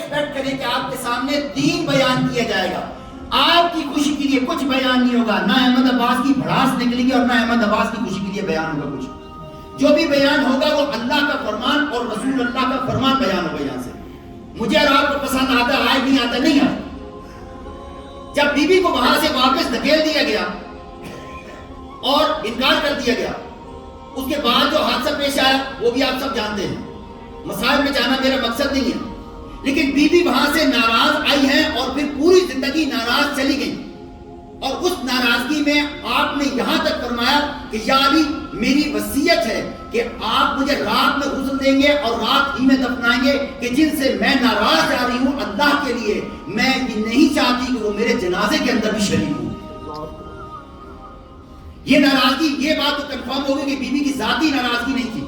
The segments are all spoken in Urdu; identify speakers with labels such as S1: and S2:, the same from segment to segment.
S1: ایکسپیکٹ کریں کہ آپ کے سامنے دین بیان کیا جائے گا، آپ کی خوشی کے لیے کچھ بیان نہیں ہوگا، نہ احمد عباس کی بھڑاس نکلے گی اور نہ احمد عباس کی خوشی کے لیے بیان ہوگا کچھ۔ جو بھی بیان ہوگا وہ اللہ کا فرمان اور رسول اللہ کا فرمان بیان ہوگا یہاں سے۔ مجھے اور آپ کو پسند آتا ہے نہیں آتا نہیں آتا۔ جب بی بی کو وہاں سے واپس دھکیل دیا گیا اور انکار کر دیا گیا، اس کے بعد جو حادثہ پیش آیا وہ بھی آپ سب جانتے ہیں، مسائل میں جانا میرا مقصد نہیں ہے، لیکن بی بی وہاں سے ناراض آئی ہیں اور پھر پوری زندگی ناراض چلی گئی، اور اس ناراضگی میں آپ نے یہاں تک فرمایا کہ یا علی میری وصیت ہے کہ آپ مجھے رات میں غسل دیں گے اور رات ہی میں دفنائیں گے کہ جن سے میں ناراض جا رہی ہوں اللہ کے لیے، میں یہ نہیں چاہتی کہ وہ میرے جنازے کے اندر بھی شریک ہوں۔ یہ ناراضگی، یہ بات تو کنفرم ہوگی کہ بی بی کی ذاتی ناراضگی نہیں تھی۔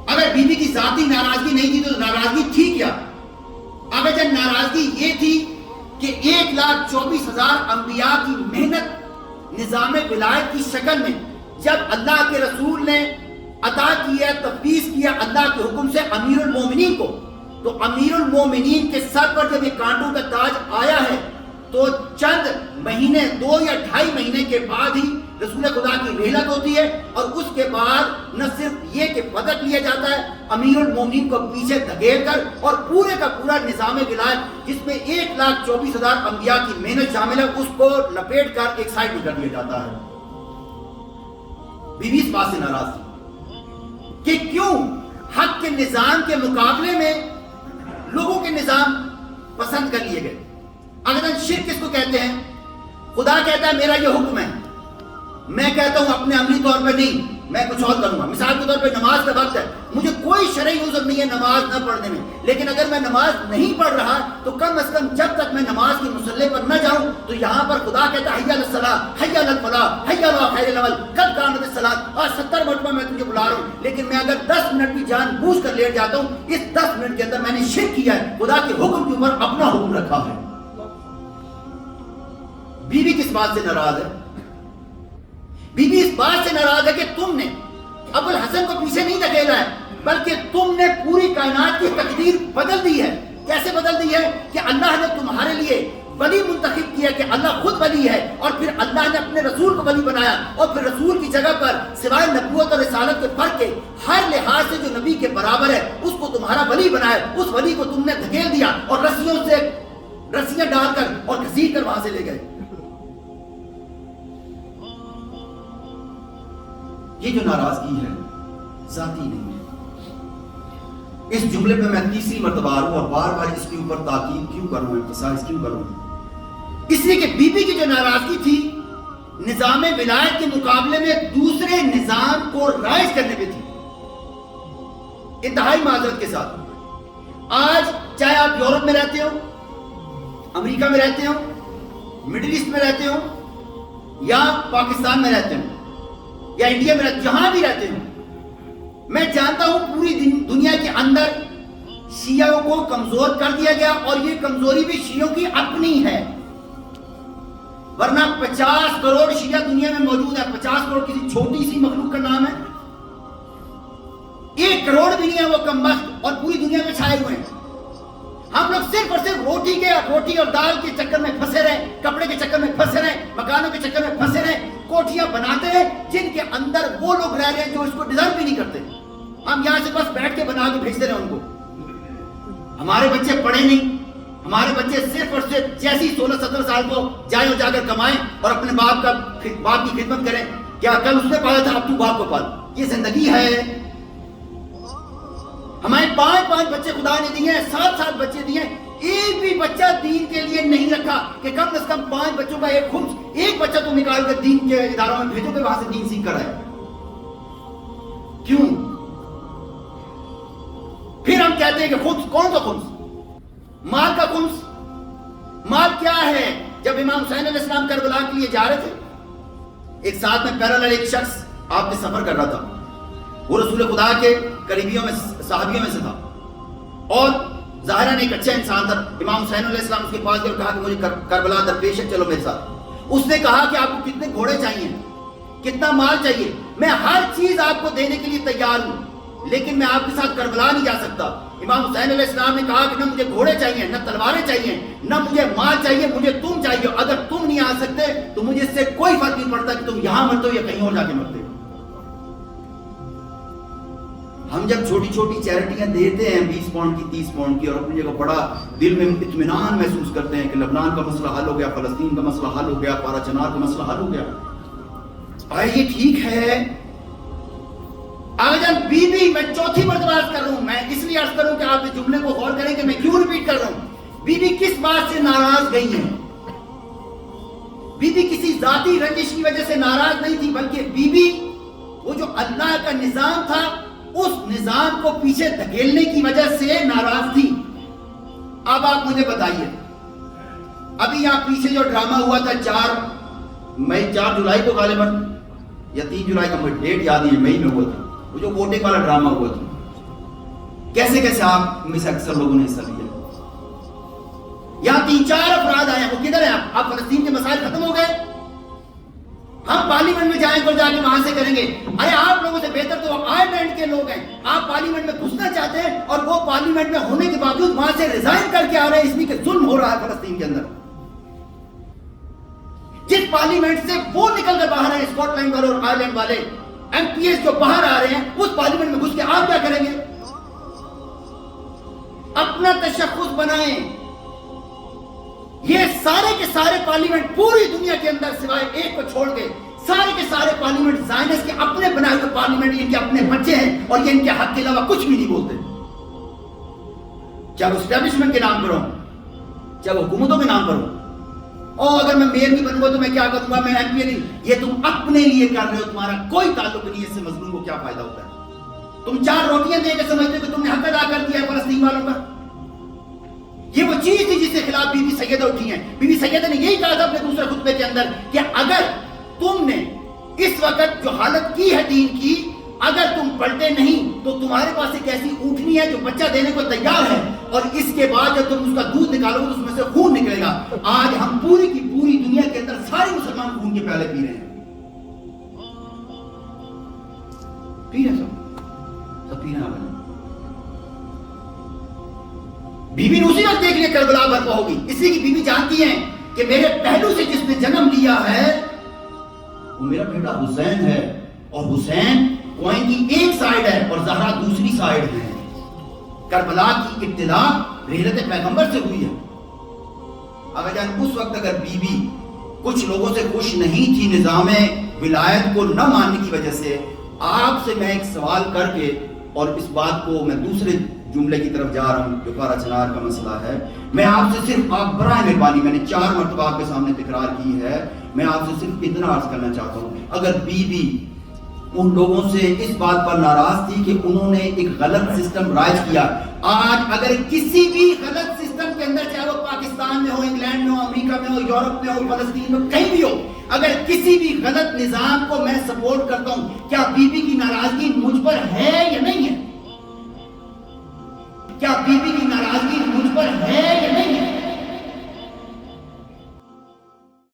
S1: اگر بی بی کی ذاتی ناراضگی نہیں تھی تو ناراضگی تھی کیا؟ اگر جب ناراضگی یہ تھی کہ 1,24,000 انبیاء کی محنت نظام ولایت کی شکل میں جب اللہ کے رسول نے عطا کیا، تفویض کیا اللہ کے حکم سے امیر المومنین کو، تو امیر المومنین کے سر پر جب یہ کانٹوں کا تاج آیا ہے تو چند مہینے، 2 یا 2.5 مہینے کے بعد ہی رسول خدا کی رحلت ہوتی ہے، اور اس کے بعد نہ صرف یہ کہ پدک لیا جاتا ہے امیر المومنین کو پیچھے دھکیل کر، اور پورے کا پورا نظام ولایت جس میں 1,24,000 انبیاء کی محنت شامل ہے اس کو لپیٹ کر ایک سائڈ میں کر دیا جاتا ہے۔ بی بی اس بات سے ناراض تھی کہ کیوں حق کے نظام کے مقابلے میں لوگوں کے نظام پسند کر لیے گئے۔ اگر شرک کس کو کہتے ہیں؟ خدا کہتا ہے میرا یہ حکم ہے، میں کہتا ہوں اپنے عملی طور پر نہیں، میں کچھ اور کروں گا۔ مثال کے طور پہ نماز کا وقت ہے، مجھے کوئی شرعی عذر نہیں ہے نماز نہ پڑھنے میں، لیکن اگر میں نماز نہیں پڑھ رہا تو کم از کم جب تک میں نماز کی مصلی پر نہ جاؤں تو یہاں پر خدا کہتا ہے حی علی الصلاۃ، حی علی الفلاح، حی علی خیر العمل، قد قامت الصلاۃ، اور 70 مرتبہ میں تجھے بلا رہا ہوں، لیکن میں اگر 10 منٹ بھی جان بوجھ کر لیٹ جاتا ہوں، اس 10 منٹ کے اندر میں نے شرک کیا ہے، خدا کے حکم کے اوپر اپنا حکم رکھا ہے۔ بی بی کس بات سے ناراض ہے؟ بی بی اس بات سے ناراض ہے کہ تم نے ابو الحسن کو پیچھے نہیں دھکیلا ہے، بلکہ تم نے پوری کائنات کی تقدیر بدل دی ہے۔ کیسے بدل دی ہے؟ کہ اللہ نے تمہارے لیے ولی منتخب کیا کہ اللہ خود ولی ہے، اور پھر اللہ نے اپنے رسول کو ولی بنایا، اور پھر رسول کی جگہ پر سوائے نبوت اور رسالت کے فرق کے ہر لحاظ سے جو نبی کے برابر ہے اس کو تمہارا ولی بنایا۔ اس ولی کو تم نے دھکیل دیا اور رسیاں ڈال کر اور گھسیٹ کر وہاں سے لے گئے۔ یہ جو ناراضگی ہے ذاتی نہیں ہے۔ اس جملے پہ میں تیسری مرتبہ آ رہا ہوں اور بار بار اس کے اوپر تاکید کیوں کر رہا ہوں، امفساز کیوں کر رہا ہوں؟ اس لیے کہ بی بی کی جو ناراضگی تھی نظام ولایت کے مقابلے میں دوسرے نظام کو رائج کرنے پہ تھی۔ انتہائی معذرت کے ساتھ آج چاہے آپ یورپ میں رہتے ہو، امریکہ میں رہتے ہو، مڈل ایسٹ میں رہتے ہو، یا پاکستان میں رہتے ہو، یا انڈیا میں جہاں بھی رہتے ہوں، میں جانتا ہوں پوری دنیا کے اندر شیعوں کو کمزور کر دیا گیا، اور یہ کمزوری بھی شیعوں کی اپنی ہے، ورنہ 50 کروڑ شیعہ دنیا میں موجود ہے۔ 50 کروڑ کسی چھوٹی سی مخلوق کا نام ہے؟ 1 کروڑ بھی نہیں ہے وہ کمبخت، اور پوری دنیا میں چھائے ہوئے ہیں۔ ہم لوگ صرف اور صرف روٹی اور دال کے چکر میں پھنسے رہے، کپڑے کے چکر میں پھنسے رہے، مکانوں کے چکر میں پھنسے رہے، کوٹھیاں بناتے ہیں جن کے اندر وہ لوگ رہ رہے ہیں جو اس کو ڈیزرو بھی نہیں کرتے۔ ہم یہاں سے بس بیٹھ کے بنا کے بھیجتے رہے ان کو۔ ہمارے بچے پڑھے نہیں، ہمارے بچے صرف اور صرف جیسی 16-17 سال کو جائیں اور جا کر کمائیں اور اپنے باپ کی خدمت کریں۔ کیا کل اس نے پالا تھا اب تو باپ کو پال؟ یہ زندگی ہے؟ ہمارے 5 بچے خدا نے دیے ہیں، 7 بچے دیے ہیں، ایک بھی بچہ دین کے لیے نہیں رکھا کہ کم از کم 5 بچوں کا ایک بچہ تو نکال کر دین کے اداروں میں بھیجو کہ وہاں سے دین سیکھ کر آئے۔ کیوں؟ پھر ہم کہتے ہیں کہ خمس، کون سا خمس؟ مال کا خمس۔ مال کیا ہے؟ جب امام حسین علیہ السلام کربلا کے لیے جا رہے تھے، ایک ساتھ میں پیرالل ایک شخص آپ کے سفر کر رہا تھا، وہ رسول خدا کے قریبیوں میں صحابیوں میں سے تھا، اور ظاہراً ایک اچھا انسان تھا۔ امام حسین علیہ السلام اس کے پاس گئے اور کہا کہ مجھے کربلا درپیش ہے، چلو میرے ساتھ۔ اس نے کہا کہ آپ کو کتنے گھوڑے چاہیے، کتنا مال چاہیے، میں ہر چیز آپ کو دینے کے لیے تیار ہوں، لیکن میں آپ کے ساتھ کربلا نہیں جا سکتا۔ امام حسین علیہ السلام نے کہا کہ نہ مجھے گھوڑے چاہیے، نہ تلواریں چاہیے، نہ مجھے مال چاہیے، مجھے تم چاہیے، اگر تم نہیں آ سکتے تو مجھے اس سے کوئی فرق نہیں پڑتا کہ تم یہاں مرتے ہو یا کہیں اور جا کے مرتے ہو۔ ہم جب چھوٹی چھوٹی چیریٹیاں دیتے ہیں 20 پاؤنڈ کی 30 پاؤنڈ کی اور اپنی جگہ بڑا دل میں اطمینان محسوس کرتے ہیں کہ لبنان کا مسئلہ حل ہو گیا، فلسطین کا مسئلہ حل ہو گیا، پارا چنار کا مسئلہ حل ہو گیا، اور یہ ٹھیک ہے۔ آگے جان بی بی، میں چوتھی مرتبہ عرض کر رہا ہوں، میں اس لیے عرض کروں کہ آپ اس جملے کو غور کریں کہ میں کیوں ریپیٹ کر رہا ہوں۔ بی بی کس بات سے ناراض گئی ہیں؟ بی بی کسی ذاتی رنجش کی وجہ سے ناراض نہیں تھی، بلکہ بی بی وہ جو اللہ کا نظام تھا اس نظام کو پیچھے دھکیلنے کی وجہ سے ناراض تھی۔ اب آپ مجھے بتائیے، ابھی یہاں پیچھے جو ڈرامہ ہوا تھا 4 جولائی کو غالباً یا 3 جولائی کا مجھے ڈیٹ یاد نہیں ہے، مئی میں ہوا تھا، وہ جو ووٹنگ والا ڈرامہ ہوا تھا، کیسے کیسے آپ میں سے اکثر لوگوں نے حصہ لیا۔ یہاں 3-4 افراد آئے ہیں، وہ کدھر ہیں؟ آپ فلسطین کے مسائل ختم ہو گئے؟ ہم پارلیمنٹ میں جائیں گے، جا کے وہاں سے کریں گے۔ ارے آپ لوگوں سے بہتر تو آئرلینڈ کے لوگ ہیں، آپ پارلیمنٹ میں گھسنا چاہتے ہیں اور وہ پارلیمنٹ میں ہونے کے باوجود وہاں سے ریزائن کر کے آ رہے ہیں، اس لیے کہ ظلم ہو رہا ہے فلسطین کے اندر۔ جس پارلیمنٹ سے وہ نکل کر باہر ہیں، اسکاٹ لینڈ والے اور آئرلینڈ والے ایم پی ایس جو باہر آ رہے ہیں، اس پارلیمنٹ میں گھس کے آپ کیا کریں گے؟ اپنا تشخص بنائیں۔ یہ سارے کے سارے پارلیمنٹ پوری دنیا کے اندر سوائے ایک کو چھوڑ کے سارے کے سارے پارلیمنٹ زائنس کے اپنے بنائے ہوئے پارلیمنٹ، ان کے اپنے بچے ہیں اور یہ ان کے حق کے علاوہ کچھ بھی نہیں بولتے، چاہے وہ اسٹیبلشمنٹ کے نام پر ہو، چاہے وہ حکومتوں کے نام پر ہو۔ اور اگر میں میئر نہیں بنوں گا تو میں کیا کروں گا، میں ایم پی نہیں، یہ تم اپنے لیے کر رہے ہو، تمہارا کوئی تعلق نہیں ہے اس سے مظلوم کو کیا فائدہ ہوتا ہے۔ تم 4 روٹیاں دے کے سمجھتے ہو کہ تم نے حق ادا کر دیا ہے فلسطین والوں کا۔ یہ وہ چیز تھی جس کے خلاف بی بی سیدہ اٹھی ہیں۔ بی بی سیدہ نے یہی کہا تھا اپنے دوسرے خطبے کے اندر کہ اگر تم نے اس وقت جو حالت کی ہے دین کی، اگر تم پلٹے نہیں تو تمہارے پاس ایک ایسی اونٹنی ہے جو بچہ دینے کو تیار ہے، اور اس کے بعد جب تم اس کا دودھ نکالو گے تو اس میں سے خون نکلے گا۔ آج ہم پوری کی پوری دنیا کے اندر سارے مسلمان خون کے پیالے پی رہے ہیں، پی رہے سب پی رہے ہیں۔ بی بی نے اسی وقت دیکھ لیا کربلا برپا ہوگی، اس لیے کہ بی بی جانتی ہیں کہ میرے پہلو سے جس نے جنم لیا ہے وہ میرا بیٹا حسین ہے، اور حسین کوئن کی ایک سائیڈ ہے اور زہرا دوسری سائیڈ ہے۔ کربلا کی ابتدا رحلت پیغمبر سے ہوئی ہے۔ اگر جان اس وقت اگر بی بی کچھ لوگوں سے خوش نہیں تھی نظام ولایت کو نہ ماننے کی وجہ سے، آپ سے میں ایک سوال کر کے اور اس بات کو میں دوسرے جملے کی طرف جا رہا ہوں جو پارا چنار کا مسئلہ ہے، میں آپ سے صرف، آپ برائے مہربانی، میں نے 4 مرتبہ آپ کے سامنے تکرار کی ہے، میں آپ سے صرف اتنا عرض کرنا چاہتا ہوں، اگر بی بی ان لوگوں سے اس بات پر ناراض تھی کہ انہوں نے ایک غلط سسٹم رائج کیا، آج اگر کسی بھی غلط سسٹم کے اندر، چاہے وہ پاکستان میں ہو، انگلینڈ میں ہو، امریکہ میں ہو، یورپ میں ہو، فلسطین میں کہیں بھی ہو، اگر کسی بھی غلط نظام کو میں سپورٹ کرتا ہوں، کیا بی بی کی ناراضگی مجھ پر ہے؟